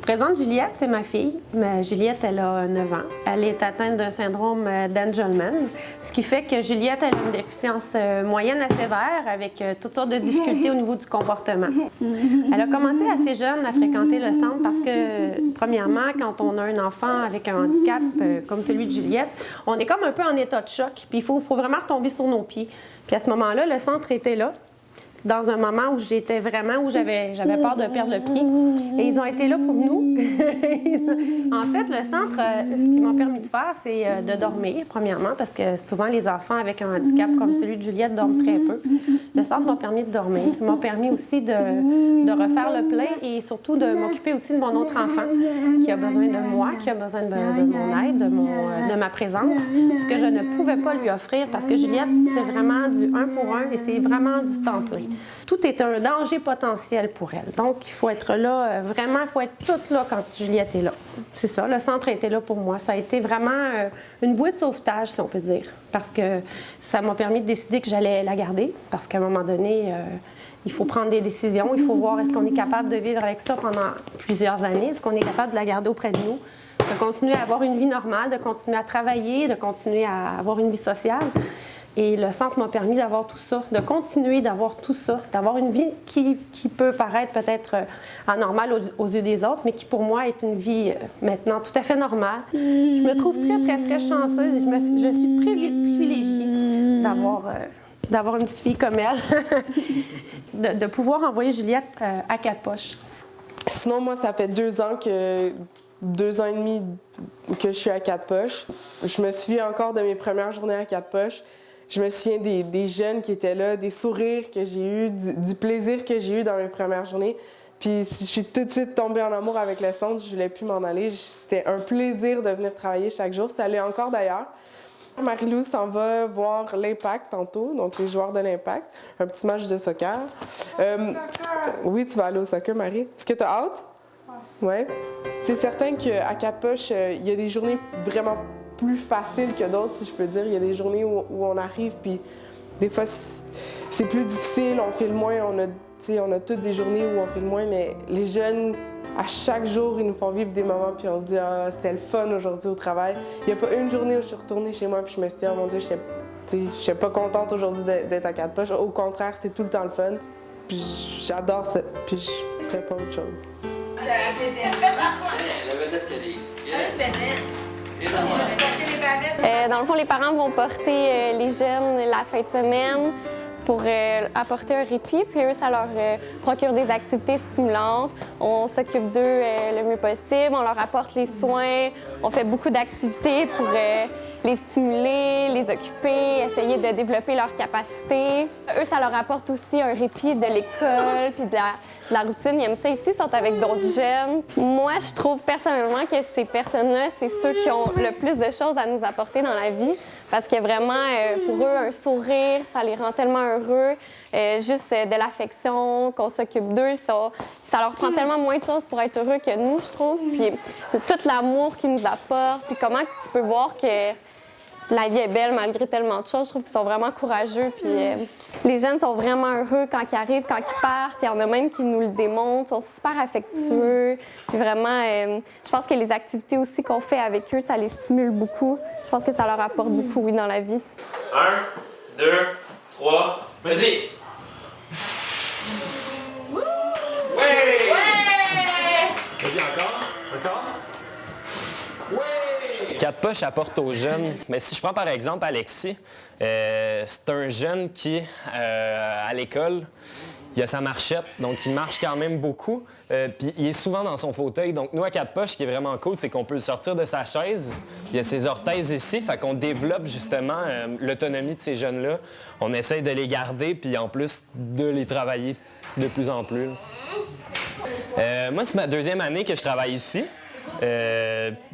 présente Juliette, c'est ma fille. Juliette, elle a 9 ans. Elle est atteinte d'un syndrome d'Angelman, ce qui fait que Juliette elle a une déficience moyenne à sévère avec toutes sortes de difficultés au niveau du comportement. Elle a commencé assez jeune à fréquenter le centre parce que, premièrement, quand on a un enfant avec un handicap comme celui de Juliette, on est comme un peu en état de choc, puis il faut vraiment retomber sur nos pieds. Puis à ce moment-là, le centre était là, dans un moment où j'étais vraiment, où j'avais peur de perdre le pied. Et ils ont été là pour nous. En fait, le centre, ce qu'ils m'ont permis de faire, c'est de dormir, premièrement, parce que souvent, les enfants avec un handicap comme celui de Juliette dorment très peu. Le centre m'a permis de dormir. Ils m'ont permis aussi de refaire le plein et surtout de m'occuper aussi de mon autre enfant qui a besoin de moi, qui a besoin de mon aide, de ma présence, ce que je ne pouvais pas lui offrir parce que Juliette, c'est vraiment du 1 pour 1 et c'est vraiment du temps plein. Tout est un danger potentiel pour elle. Donc, il faut être là, vraiment, il faut être toute là quand Juliette est là. C'est ça, le centre a été là pour moi. Ça a été vraiment une bouée de sauvetage, si on peut dire, parce que ça m'a permis de décider que j'allais la garder, parce qu'à un moment donné, il faut prendre des décisions, il faut voir est-ce qu'on est capable de vivre avec ça pendant plusieurs années, est-ce qu'on est capable de la garder auprès de nous, de continuer à avoir une vie normale, de continuer à travailler, de continuer à avoir une vie sociale. Et le centre m'a permis d'avoir tout ça, de continuer d'avoir tout ça, d'avoir une vie qui peut paraître peut-être anormale aux yeux des autres, mais qui pour moi est une vie maintenant tout à fait normale. Je me trouve très, très, très chanceuse et je suis privilégiée d'avoir une petite fille comme elle, de pouvoir envoyer Juliette à 4 poches. Sinon, moi, ça fait 2 ans et demi que je suis à 4 poches. Je me souviens encore de mes premières journées à 4 poches. Je me souviens des jeunes qui étaient là, des sourires que j'ai eus, du plaisir que j'ai eu dans mes premières journées. Puis je suis tout de suite tombée en amour avec le centre, je voulais plus m'en aller. C'était un plaisir de venir travailler chaque jour. Ça l'est encore d'ailleurs. Marie-Lou s'en va voir l'Impact tantôt, donc les joueurs de l'Impact. Un petit match de soccer. Oui, tu vas aller au soccer, Marie. Est-ce que tu as hâte? Oui. Ouais. C'est certain qu'à 4 poches, il y a des journées vraiment plus facile que d'autres, si je peux dire. Il y a des journées où on arrive, puis des fois, c'est plus difficile, on file moins, on a toutes des journées où on file moins, mais les jeunes, à chaque jour, ils nous font vivre des moments, puis on se dit « Ah, c'était le fun aujourd'hui au travail ». Il n'y a pas une journée où je suis retournée chez moi, puis je me suis dit « Oh mon Dieu, je suis pas contente aujourd'hui d'être à 4 poches ». Au contraire, c'est tout le temps le fun, puis j'adore ça, puis je ferais pas autre chose. Dans le fond, les parents vont porter les jeunes la fin de semaine pour apporter un répit. Puis eux, ça leur procure des activités stimulantes. On s'occupe d'eux le mieux possible. On leur apporte les soins. On fait beaucoup d'activités pour les stimuler, les occuper, essayer de développer leurs capacités. Eux, ça leur apporte aussi un répit de l'école puis de la routine. Ils aiment ça ici, ils sont avec d'autres jeunes. Moi, je trouve personnellement que ces personnes-là, c'est ceux qui ont le plus de choses à nous apporter dans la vie parce que vraiment, pour eux, un sourire, ça les rend tellement heureux. Juste de l'affection, qu'on s'occupe d'eux, ça leur prend tellement moins de choses pour être heureux que nous, je trouve. Puis tout l'amour qu'ils nous apportent, puis comment tu peux voir que la vie est belle malgré tellement de choses. Je trouve qu'ils sont vraiment courageux. Puis les jeunes sont vraiment heureux quand ils arrivent, quand ils partent. Il y en a même qui nous le démontrent. Ils sont super affectueux. Puis vraiment, je pense que les activités aussi qu'on fait avec eux, ça les stimule beaucoup. Je pense que ça leur apporte beaucoup, oui, dans la vie. 1, 2, 3, vas-y! Ouais! Vas-y, encore? Ouais! 4 poches apporte aux jeunes. Mais si je prends par exemple Alexis, c'est un jeune qui, à l'école, il a sa marchette, donc il marche quand même beaucoup. Puis il est souvent dans son fauteuil. Donc nous, à 4 poches, ce qui est vraiment cool, c'est qu'on peut le sortir de sa chaise. Il y a ses orthèses ici, fait qu'on développe justement l'autonomie de ces jeunes-là. On essaye de les garder, puis en plus de les travailler de plus en plus. Moi, c'est ma 2e année que je travaille ici.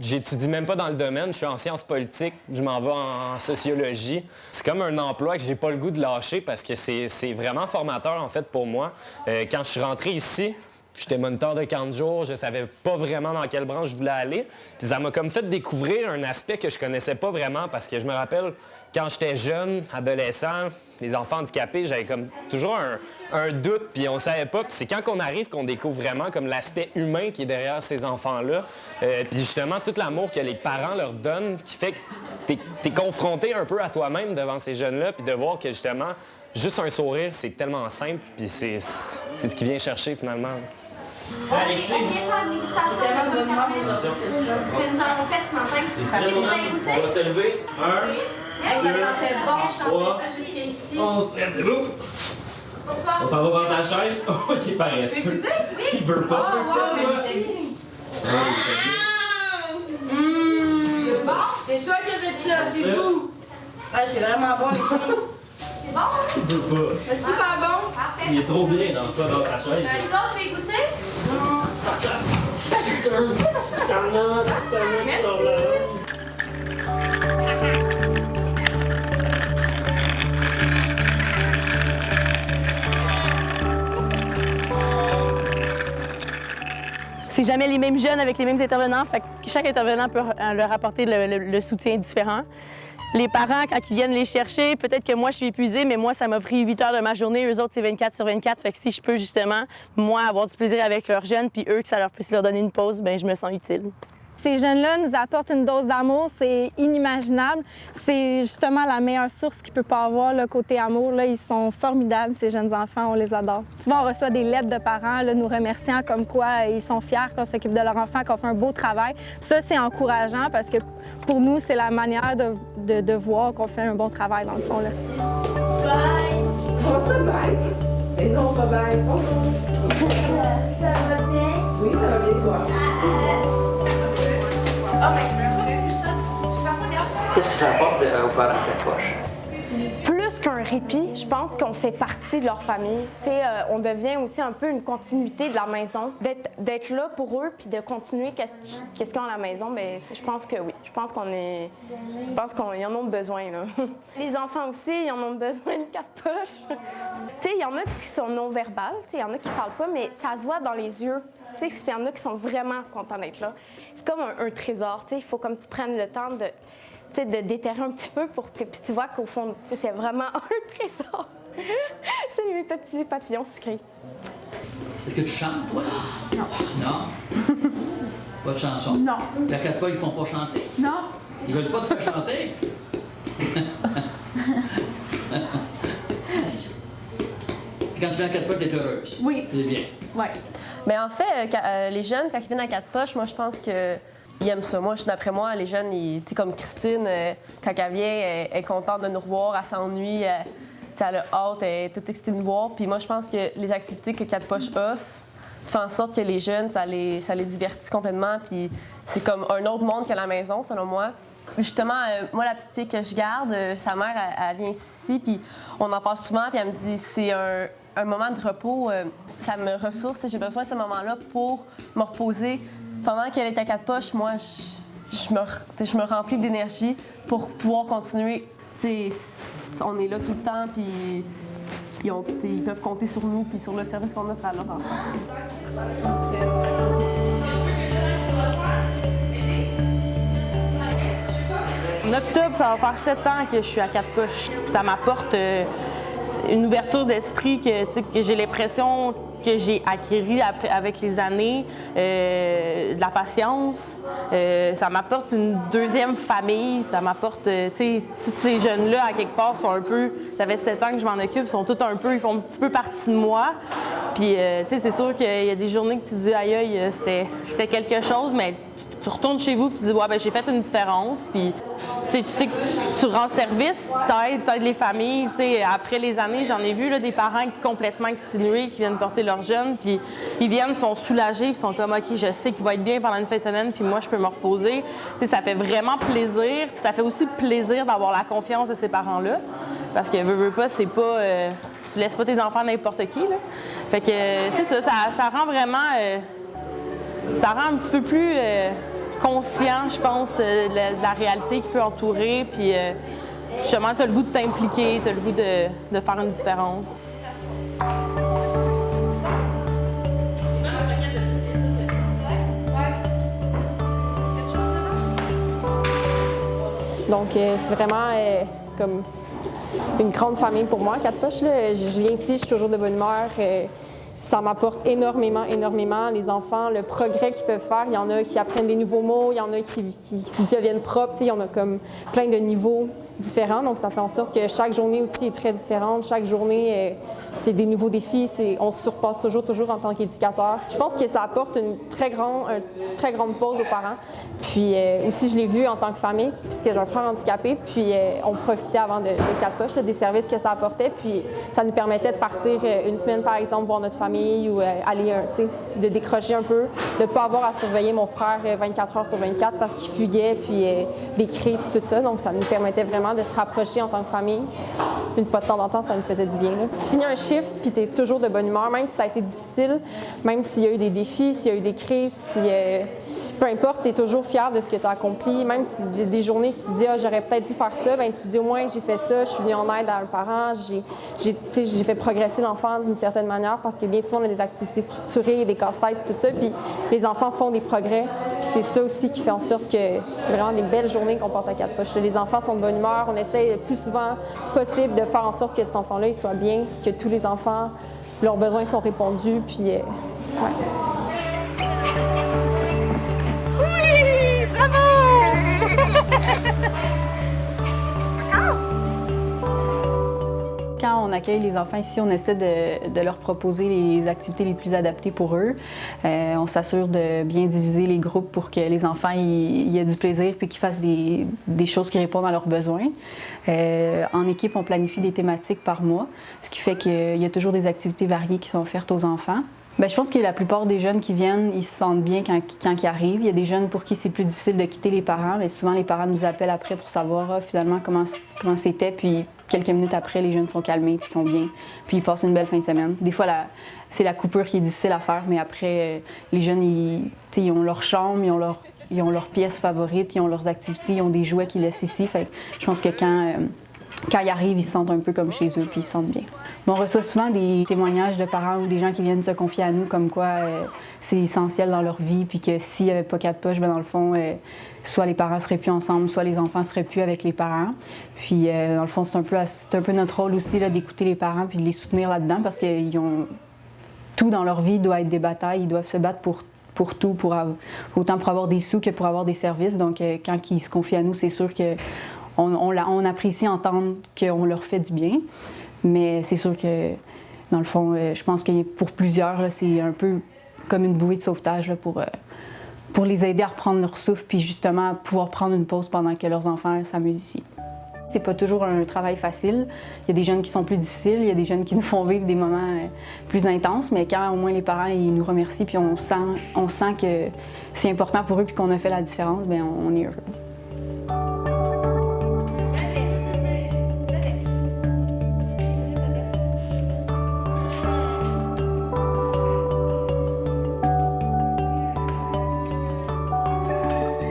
J'étudie même pas dans le domaine, je suis en sciences politiques, je m'en vais en sociologie. C'est comme un emploi que j'ai pas le goût de lâcher parce que c'est vraiment formateur en fait pour moi. Quand je suis rentré ici, j'étais moniteur de camp de jour, je savais pas vraiment dans quelle branche je voulais aller. Puis ça m'a comme fait découvrir un aspect que je connaissais pas vraiment parce que je me rappelle, quand j'étais jeune, adolescent, les enfants handicapés, j'avais comme toujours un doute, puis on savait pas. Puis c'est quand on arrive qu'on découvre vraiment comme l'aspect humain qui est derrière ces enfants-là. Puis justement, tout l'amour que les parents leur donnent qui fait que t'es confronté un peu à toi-même devant ces jeunes-là, puis de voir que justement, juste un sourire, c'est tellement simple, puis c'est ce qui vient chercher finalement. Alexis. On va se lever. 1, 2, 3, on se lève debout. On s'en va vers ta chaise. Oh, il est paresseux. Il veut pas. C'est toi qui as fait ça, c'est fou! Ouais, c'est vraiment bon, les filles. C'est bon? Il veut pas. C'est super bon. Parfait. Il est trop bien dans sa chaise. Les autres, tu veux goûter? C'est jamais les mêmes jeunes avec les mêmes intervenants, fait que chaque intervenant peut leur apporter le soutien différent. Les parents, quand ils viennent les chercher, peut-être que moi, je suis épuisée, mais moi, ça m'a pris 8 heures de ma journée. Eux autres, c'est 24 sur 24. Fait que si je peux, justement, moi, avoir du plaisir avec leurs jeunes, puis eux, que ça leur puisse leur donner une pause, bien, je me sens utile. Ces jeunes-là nous apportent une dose d'amour, c'est inimaginable. C'est justement la meilleure source qu'il peut pas avoir, le côté amour. Là, ils sont formidables, ces jeunes enfants, on les adore. Souvent, on reçoit des lettres de parents là, nous remerciant comme quoi ils sont fiers qu'on s'occupe de leur enfant, qu'on fait un beau travail. Ça, c'est encourageant parce que pour nous, c'est la manière de voir qu'on fait un bon travail, dans le fond. Là. Bye! Comment ça, bye? Mais non, pas bye. Bonjour. Ça va bien? Oui, ça va bien, toi? Ah, mais je me ça. De toute façon, regarde. Qu'est-ce que ça apporte aux parents de ta poche? Plus qu'un répit, je pense qu'on fait partie de leur famille. On devient aussi un peu une continuité de la maison. D'être là pour eux puis de continuer qu'est-ce qu'ils ont à la maison, mais je pense que oui. Je pense qu'ils en ont besoin. Là. Les enfants aussi, ils en ont besoin de 4 poches. Il y en a qui sont non-verbales, il y en a qui parlent pas, mais ça se voit dans les yeux. Il y en a qui sont vraiment contents d'être là. C'est comme un trésor. Il faut comme tu prennes le temps de déterrer un petit peu pour que puis tu vois qu'au fond, c'est vraiment un trésor. C'est mes petits papillons sucrés. Est-ce que tu chantes, toi? Non. Non? Pas de chanson? Non. La 4 pas, ils font pas chanter? Non. Ils veulent pas te faire chanter? Quand tu viens à 4 pas, t'es heureuse? Oui. C'est bien. Oui. Mais en fait, les jeunes, quand ils viennent à 4 poches, moi, je pense qu'ils aiment ça. Moi, d'après moi, les jeunes, comme Christine, quand elle vient, elle est contente de nous revoir, elle s'ennuie, elle a hâte, elle est toute excitée de nous voir. Puis moi, je pense que les activités que 4 poches offre font en sorte que les jeunes, ça les divertit complètement. Puis c'est comme un autre monde que la maison, selon moi. Justement, moi, la petite fille que je garde, sa mère, elle vient ici, puis on en parle souvent, puis elle me dit c'est un moment de repos, ça me ressource, j'ai besoin de ce moment-là pour me reposer. Pendant qu'elle est à 4 poches, moi, je me remplis d'énergie pour pouvoir continuer. On est là tout le temps, puis ils peuvent compter sur nous, puis sur le service qu'on offre à leur enfant. En octobre, ça va faire 7 ans que je suis à 4 poches. Ça m'apporte une ouverture d'esprit que j'ai l'impression que j'ai acquérie avec les années, de la patience. Ça m'apporte une deuxième famille. Ça m'apporte, tous ces jeunes-là, à quelque part, sont un peu... Ça fait 7 ans que je m'en occupe, ils sont tous un peu... Ils font un petit peu partie de moi. Puis, c'est sûr qu'il y a des journées que tu te dis, aïe, aïe, c'était quelque chose, mais tu retournes chez vous et tu te dis, ouais, ben, j'ai fait une différence. Puis, tu sais que tu rends service, t'aides les familles. Après les années, j'en ai vu là, des parents complètement exténués qui viennent porter leurs jeunes, puis ils viennent, sont soulagés, puis sont comme, OK, je sais qu'il va être bien pendant une fin de semaine, puis moi, je peux me reposer. Ça fait vraiment plaisir. Puis ça fait aussi plaisir d'avoir la confiance de ces parents-là. Parce que, veux pas, c'est pas... tu laisses pas tes enfants n'importe qui, là. Fait que, c'est ça rend vraiment... ça rend un petit peu plus conscient, je pense, de la réalité qui peut entourer. Puis, justement, tu as le goût de t'impliquer, tu as le goût de faire une différence. Donc, c'est vraiment comme une grande famille pour moi, 4 poches. Là. Je viens ici, je suis toujours de bonne humeur. Ça m'apporte énormément, énormément. Les enfants, le progrès qu'ils peuvent faire, il y en a qui apprennent des nouveaux mots, il y en a qui deviennent propres, il y en a comme plein de niveaux différents. Donc, ça fait en sorte que chaque journée aussi est très différente. Chaque journée, c'est des nouveaux défis. On se surpasse toujours en tant qu'éducateur. Je pense que ça apporte une très grande pause aux parents. Puis aussi, je l'ai vu en tant que famille, puisque j'ai un frère handicapé. Puis on profitait avant de 4 poches, là, des services que ça apportait. Puis ça nous permettait de partir une semaine, par exemple, voir notre famille ou aller, de décrocher un peu, de ne pas avoir à surveiller mon frère 24 heures sur 24 parce qu'il fuguait, puis des crises, tout ça. Donc, ça nous permettait vraiment de se rapprocher en tant que famille. Une fois de temps en temps, ça nous faisait du bien. Là. Tu finis un chiffre, puis tu es toujours de bonne humeur, même si ça a été difficile, même s'il y a eu des défis, s'il y a eu des crises, peu importe, tu es toujours fier de ce que tu as accompli. Même si des journées que tu te dis, j'aurais peut-être dû faire ça, bien, tu te dis, au moins, j'ai fait ça, je suis venue en aide à un parent, j'ai fait progresser l'enfant d'une certaine manière, parce que bien souvent, on a des activités structurées, des casse-têtes, tout ça, puis les enfants font des progrès. Puis c'est ça aussi qui fait en sorte que c'est vraiment des belles journées qu'on passe à 4 poches. Les enfants sont de bonne humeur, on essaie le plus souvent possible de faire en sorte que cet enfant-là, il soit bien, que tous les enfants, leurs besoins sont répondus, puis ouais. Oui! Bravo! Quand on accueille les enfants ici, on essaie de leur proposer les activités les plus adaptées pour eux. On s'assure de bien diviser les groupes pour que les enfants y aient du plaisir puis qu'ils fassent des choses qui répondent à leurs besoins. En équipe, on planifie des thématiques par mois, ce qui fait qu'il y a toujours des activités variées qui sont offertes aux enfants. Bien, je pense que la plupart des jeunes qui viennent, ils se sentent bien quand ils arrivent. Il y a des jeunes pour qui c'est plus difficile de quitter les parents, mais souvent les parents nous appellent après pour savoir finalement comment c'était, puis quelques minutes après, les jeunes sont calmés, puis sont bien, puis ils passent une belle fin de semaine. Des fois, c'est la coupure qui est difficile à faire, mais après, les jeunes, ils ont leur chambre, ils ont leurs pièces favorites, ils ont leurs activités, ils ont des jouets qu'ils laissent ici. Fait que je pense que quand ils arrivent, ils se sentent un peu comme chez eux, puis ils se sentent bien. On reçoit souvent des témoignages de parents ou des gens qui viennent se confier à nous comme quoi c'est essentiel dans leur vie, puis que s'il n'y avait pas 4 poches, bien dans le fond, soit les parents seraient plus ensemble, soit les enfants seraient plus avec les parents. Puis dans le fond, c'est un peu notre rôle aussi là, d'écouter les parents puis de les soutenir là-dedans, parce qu'ils ont tout dans leur vie doit être des batailles, ils doivent se battre pour tout, autant pour avoir des sous que pour avoir des services. Donc quand ils se confient à nous, c'est sûr que on apprécie entendre qu'on leur fait du bien, mais c'est sûr que, dans le fond, je pense que pour plusieurs, là, c'est un peu comme une bouée de sauvetage là, pour les aider à reprendre leur souffle puis justement pouvoir prendre une pause pendant que leurs enfants s'amusent ici. C'est pas toujours un travail facile. Il y a des jeunes qui sont plus difficiles, il y a des jeunes qui nous font vivre des moments plus intenses, mais quand au moins les parents ils nous remercient puis on sent que c'est important pour eux puis qu'on a fait la différence, bien on est heureux.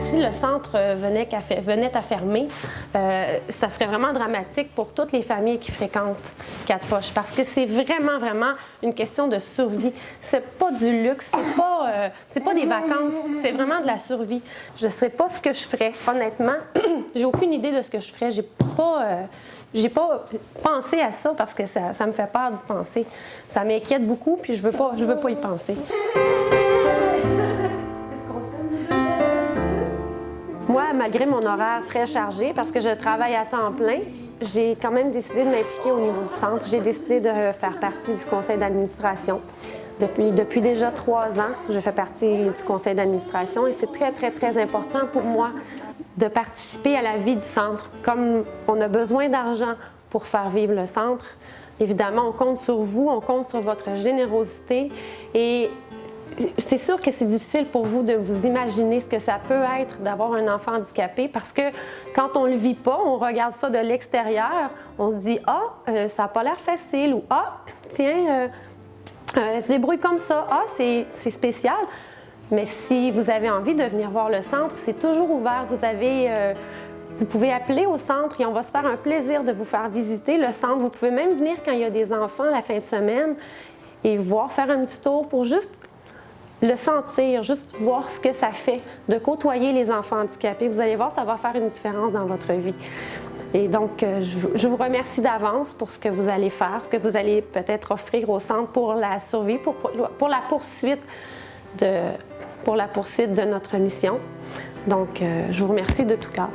Si le centre venait à fermer, ça serait vraiment dramatique pour toutes les familles qui fréquentent 4 poches, parce que c'est vraiment, vraiment une question de survie. C'est pas du luxe, c'est pas des vacances, c'est vraiment de la survie. Je ne sais pas ce que je ferais, honnêtement. J'ai aucune idée de ce que je ferais. J'ai pas pensé à ça parce que ça me fait peur d'y penser. Ça m'inquiète beaucoup, puis je veux pas y penser. Moi, malgré mon horaire très chargé, parce que je travaille à temps plein, j'ai quand même décidé de m'impliquer au niveau du centre. J'ai décidé de faire partie du conseil d'administration. Depuis déjà 3 ans, je fais partie du conseil d'administration et c'est très, très, très important pour moi de participer à la vie du centre. Comme on a besoin d'argent pour faire vivre le centre, évidemment, on compte sur vous, on compte sur votre générosité et c'est sûr que c'est difficile pour vous de vous imaginer ce que ça peut être d'avoir un enfant handicapé parce que quand on ne le vit pas, on regarde ça de l'extérieur, on se dit « Ah, ça n'a pas l'air facile » ou « Ah, tiens, elle se débrouille comme ça, ah, c'est spécial ». Mais si vous avez envie de venir voir le centre, c'est toujours ouvert. Vous pouvez appeler au centre et on va se faire un plaisir de vous faire visiter le centre. Vous pouvez même venir quand il y a des enfants la fin de semaine et faire un petit tour pour juste le sentir, juste voir ce que ça fait de côtoyer les enfants handicapés. Vous allez voir, ça va faire une différence dans votre vie. Et donc, je vous remercie d'avance pour ce que vous allez faire, ce que vous allez peut-être offrir au centre pour la survie, pour la poursuite de notre mission. Donc, je vous remercie de tout cœur.